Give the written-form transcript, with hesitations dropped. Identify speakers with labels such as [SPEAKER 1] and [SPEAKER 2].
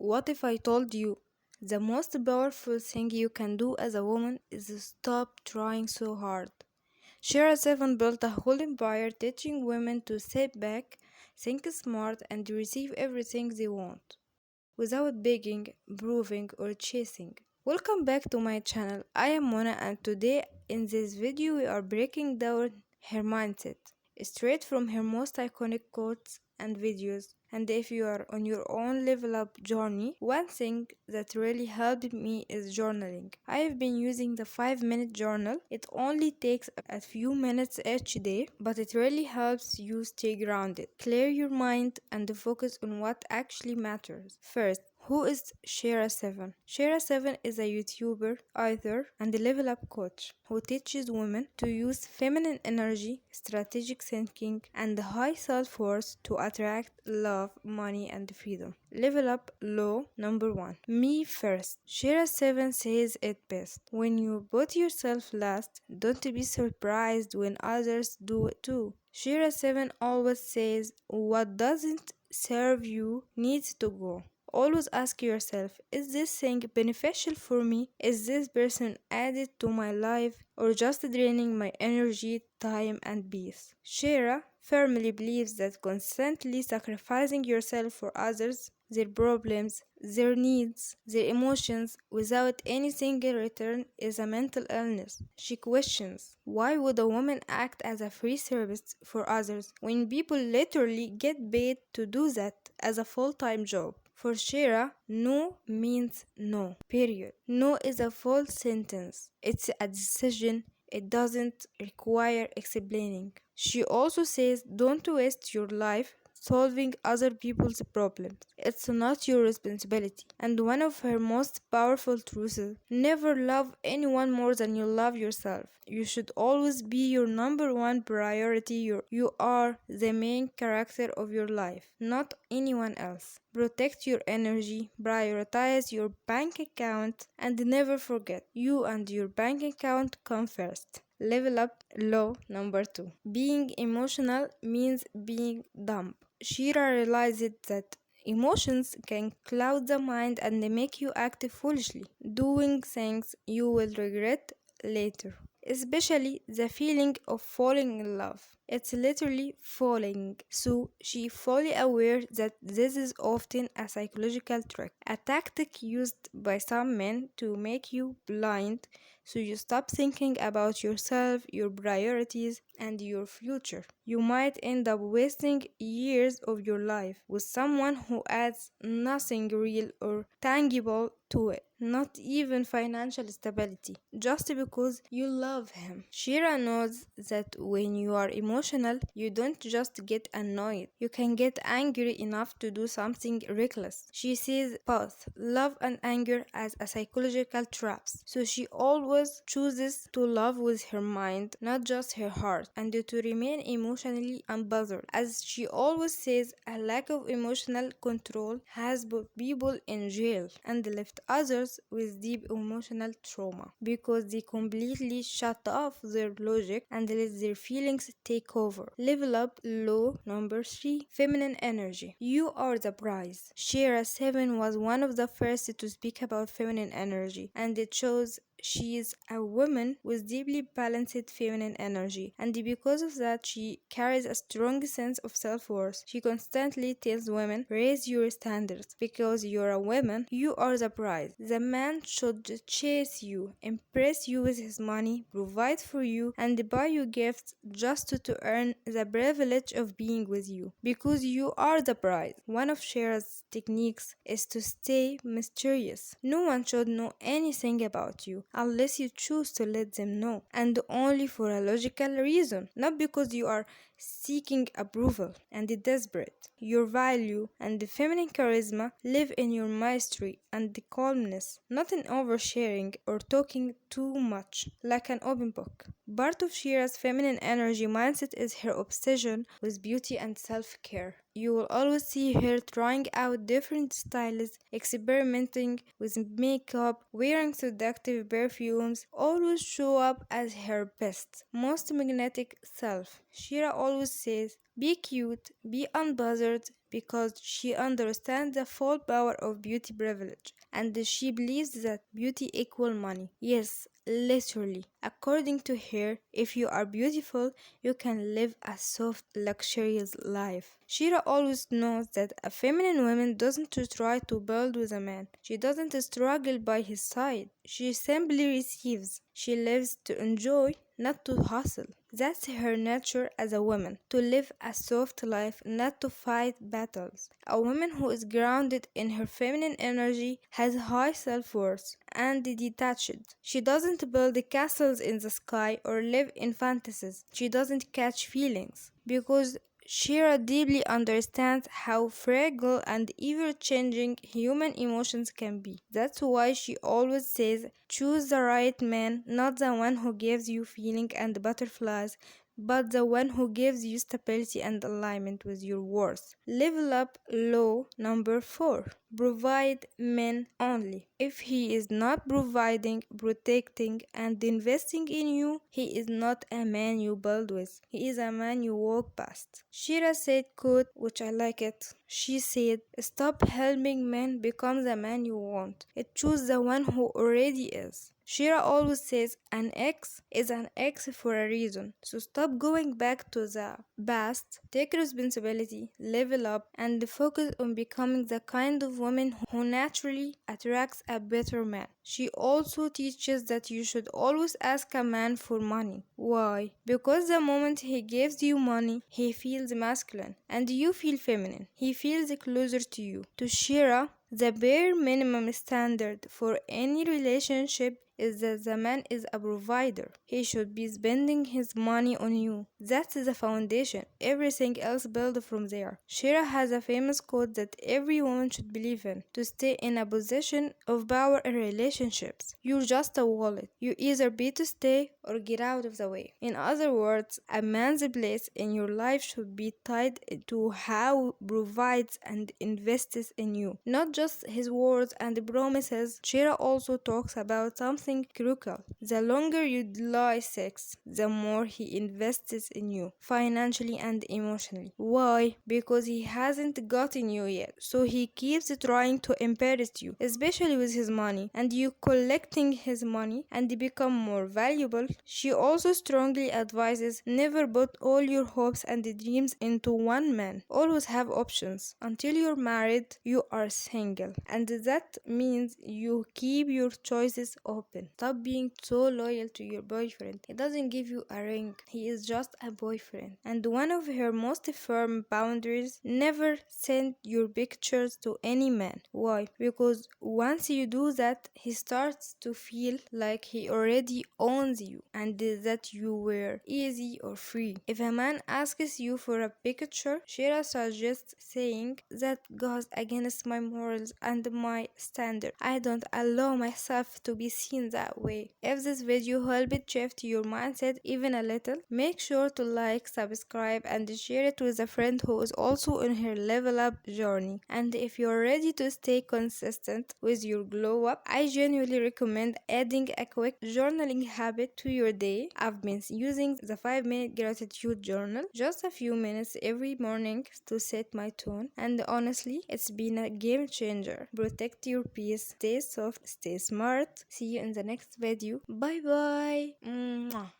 [SPEAKER 1] What if I told you the most powerful thing you can do as a woman is to stop trying so hard? Shera Seven built a whole empire teaching women to sit back, think smart, and receive everything they want without begging, proving, or chasing. Welcome back to my channel. I am Mona, and today in this video we are breaking down her mindset straight from her most iconic quotes and videos. And if you are on your own level up journey, one thing that really helped me is journaling. I have been using the 5-minute journal. It only takes a few minutes each day, but it really helps you stay grounded, clear your mind, and focus on what actually matters. First, who is Shera Seven? Shera Seven is a YouTuber, author, and level up coach who teaches women to use feminine energy, strategic thinking, and high self worth to attract love, money, and freedom. Level up law number 1. Me first. Shera Seven says it best. When you put yourself last, don't be surprised when others do it too. Shera Seven always says what doesn't serve you needs to go. Always ask yourself, is this thing beneficial for me? Is this person added to my life or just draining my energy, time, and peace? Shera firmly believes that constantly sacrificing yourself for others, their problems, their needs, their emotions without anything in return is a mental illness. She questions, why would a woman act as a free service for others when people literally get paid to do that as a full-time job? For Shera, no means no, period. No is a full sentence. It's a decision. It doesn't require explaining. She also says don't waste your life solving other people's problems. It's not your responsibility. And one of her most powerful truths, never love anyone more than you love yourself. You should always be your number one priority. You are the main character of your life, not anyone else. Protect your energy, prioritize your bank account, and never forget you and your bank account come first. Level up law number 2. Being emotional means being dumb. Shira realized that emotions can cloud the mind and make you act foolishly, doing things you will regret later. Especially the feeling of falling in love. It's literally falling. So she fully aware that this is often a psychological trick, a tactic used by some men to make you blind so you stop thinking about yourself, your priorities, and your future. You might end up wasting years of your life with someone who adds nothing real or tangible to it, not even financial stability, just because you love him. Shira knows that when you are emotional, you don't just get annoyed, you can get angry enough to do something reckless. She sees both love and anger as a psychological traps, so she always chooses to love with her mind, not just her heart, and to remain emotionally unbothered. As she always says, a lack of emotional control has put people in jail and left others with deep emotional trauma because they completely shut off their logic and let their feelings take over. Level up law number 3. Feminine energy. You are the prize. Shera Seven was one of the first to speak about feminine energy, and it shows she is a woman with deeply balanced feminine energy, and because of that, she carries a strong sense of self-worth. She constantly tells women, raise your standards, because you're a woman, you are the prize. The man should chase you, impress you with his money, provide for you, and buy you gifts just to earn the privilege of being with you, because you are the prize. One of Shera's techniques is to stay mysterious. No one should know anything about you unless you choose to let them know, and only for a logical reason, not because you are seeking approval and desperate. Your value and the feminine charisma live in your mastery and the calmness, not in oversharing or talking too much, like an open book. Part of Shira's feminine energy mindset is her obsession with beauty and self-care. You will always see her trying out different styles, experimenting with makeup, wearing seductive perfumes, always show up as her best, most magnetic self. Shira always says, be cute, be unbothered, because she understands the full power of beauty privilege, and she believes that beauty equals money. Yes, literally. According to her, if you are beautiful, you can live a soft, luxurious life. Shira always knows that a feminine woman doesn't try to build with a man. She doesn't struggle by his side. She simply receives. She lives to enjoy, not to hustle. That's her nature as a woman, to live a soft life, not to fight battles. A woman who is grounded in her feminine energy has high self-worth and detached. She doesn't build castles in the sky or live in fantasies. She doesn't catch feelings because Shira deeply understands how fragile and ever changing human emotions can be. That's why she always says, choose the right man, not the one who gives you feeling and butterflies, but the one who gives you stability and alignment with your worth. Level up law number 4. Provide men only. If he is not providing, protecting, and investing in you, he is not a man you build with. He is a man you walk past. Shira said quote, which I like it. She said, stop helping men become the man you want. It choose the one who already is. Shira always says an ex is an ex for a reason. So stop going back to the past, take responsibility, level up, and focus on becoming the kind of woman who naturally attracts a better man. She also teaches that you should always ask a man for money. Why? Because the moment he gives you money, he feels masculine and you feel feminine. He feels closer to you. To Shira, the bare minimum standard for any relationship is that the man is a provider. He should be spending his money on you. That's the foundation. Everything else builds from there. Shira has a famous quote that every woman should believe in to stay in a position of power in relationships. You're just a wallet. You either be to stay or get out of the way. In other words, a man's place in your life should be tied to how provides and invests in you, not just his words and promises. Shira also talks about something crucial. The longer you delay sex, the more he invests in you, financially and emotionally. Why? Because he hasn't gotten you yet, so he keeps trying to embarrass you, especially with his money, and you collecting his money and become more valuable. She also strongly advises never put all your hopes and dreams into one man. Always have options. Until you're married, you are single, and that means you keep your choices open. Stop being so loyal to your boyfriend. He doesn't give you a ring. He is just a boyfriend. And one of her most firm boundaries, never send your pictures to any man. Why? Because once you do that, he starts to feel like he already owns you and that you were easy or free. If a man asks you for a picture, Shira suggests saying that goes against my morals and my standard. I don't allow myself to be seen that way. If this video helped shift your mindset even a little, make sure to like, subscribe, and share it with a friend who is also on her level up journey. And if you're ready to stay consistent with your glow up, I genuinely recommend adding a quick journaling habit to your day. I've been using the 5-minute gratitude journal, just a few minutes every morning to set my tone, and honestly, it's been a game changer. Protect your peace, stay soft, stay smart. See you in the next video. Bye bye. Mwah.